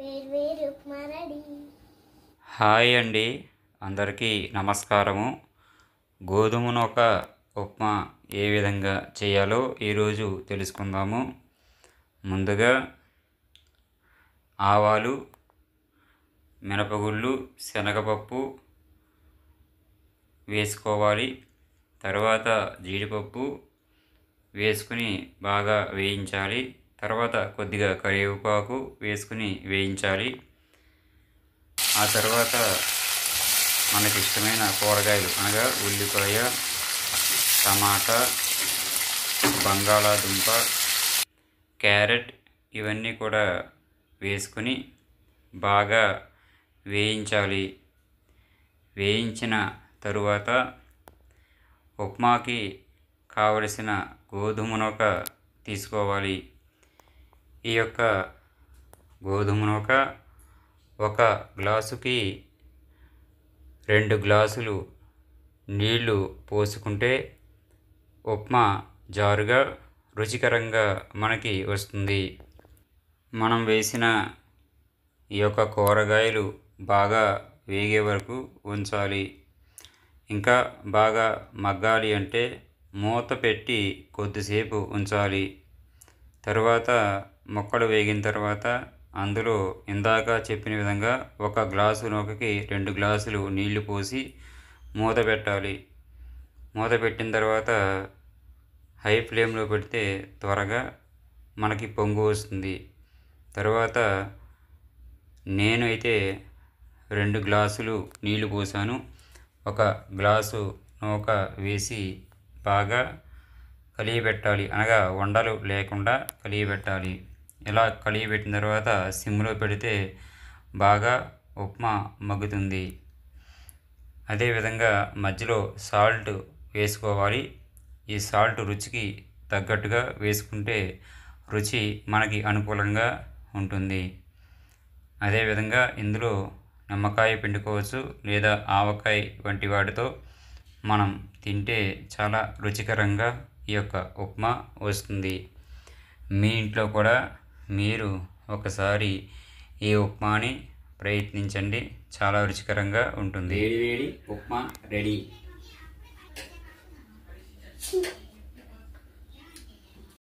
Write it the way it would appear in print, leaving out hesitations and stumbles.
వేర్వేరు upma ready. Hi అండి, అందరికీ నమస్కారము. గోధుమ నూక ఉప్మా ఏ విధంగా చేయాలో ఈరోజు తెలుసుకుందాము. ముందుగా ఆవాలు, మినపగుళ్ళు, శనగపప్పు వేసుకోవాలి. తర్వాత జీడిపప్పు వేసుకుని బాగా వేయించాలి. తర్వాత కొద్దిగా కరివేపాకు వేసుకుని వేయించాలి. ఆ తర్వాత మనకి ఇష్టమైన కూరగాయలు అనగా ఉల్లిపాయ, టమాటా, బంగాళాదుంప, క్యారెట్ ఇవన్నీ కూడా వేసుకుని బాగా వేయించాలి. వేయించిన తరువాత ఉప్మాకి కావలసిన గోధుమ నూక తీసుకోవాలి. ఈ యొక్క గోధుమ నూక ఒక గ్లాసుకి 2 గ్లాసులు నీళ్లు పోసుకుంటే ఉప్మా జారుగా రుచికరంగా మనకి వస్తుంది. మనం వేసిన ఈ యొక్క కూరగాయలు బాగా వేగే వరకు ఉంచాలి. ఇంకా బాగా మగ్గాలి అంటే మూత పెట్టి కొద్దిసేపు ఉంచాలి. తరువాత ముక్కలు వేగిన తర్వాత అందులో ఇందాక చెప్పిన విధంగా 1 గ్లాసు నూకకి 2 గ్లాసులు నీళ్లు పోసి మూత పెట్టాలి. మూత పెట్టిన తర్వాత హై ఫ్లేమ్లో పెడితే త్వరగా మనకి పొంగు వస్తుంది. తర్వాత నేనైతే 2 గ్లాసులు నీళ్లు పోసాను. 1 గ్లాసు నూక వేసి బాగా కలియబెట్టాలి, అనగా ఉండలు లేకుండా కలియబెట్టాలి. ఇలా కలియబెట్టిన తర్వాత సిమ్లో పెడితే బాగా ఉప్మా మగ్గుతుంది. అదేవిధంగా మధ్యలో సాల్ట్ వేసుకోవాలి. ఈ సాల్ట్ రుచికి తగ్గట్టుగా వేసుకుంటే రుచి మనకి అనుకూలంగా ఉంటుంది. అదేవిధంగా ఇందులో నిమ్మకాయ పిండుకోవచ్చు, లేదా ఆవకాయ వంటి వాటితో మనం తింటే చాలా రుచికరంగా ఈ యొక్క ఉప్మా వస్తుంది. మీ ఇంట్లో కూడా మీరు ఒకసారి ఈ ఉప్మాని ప్రయత్నించండి, చాలా రుచికరంగా ఉంటుంది. వేడి వేడి ఉప్మా రెడీ.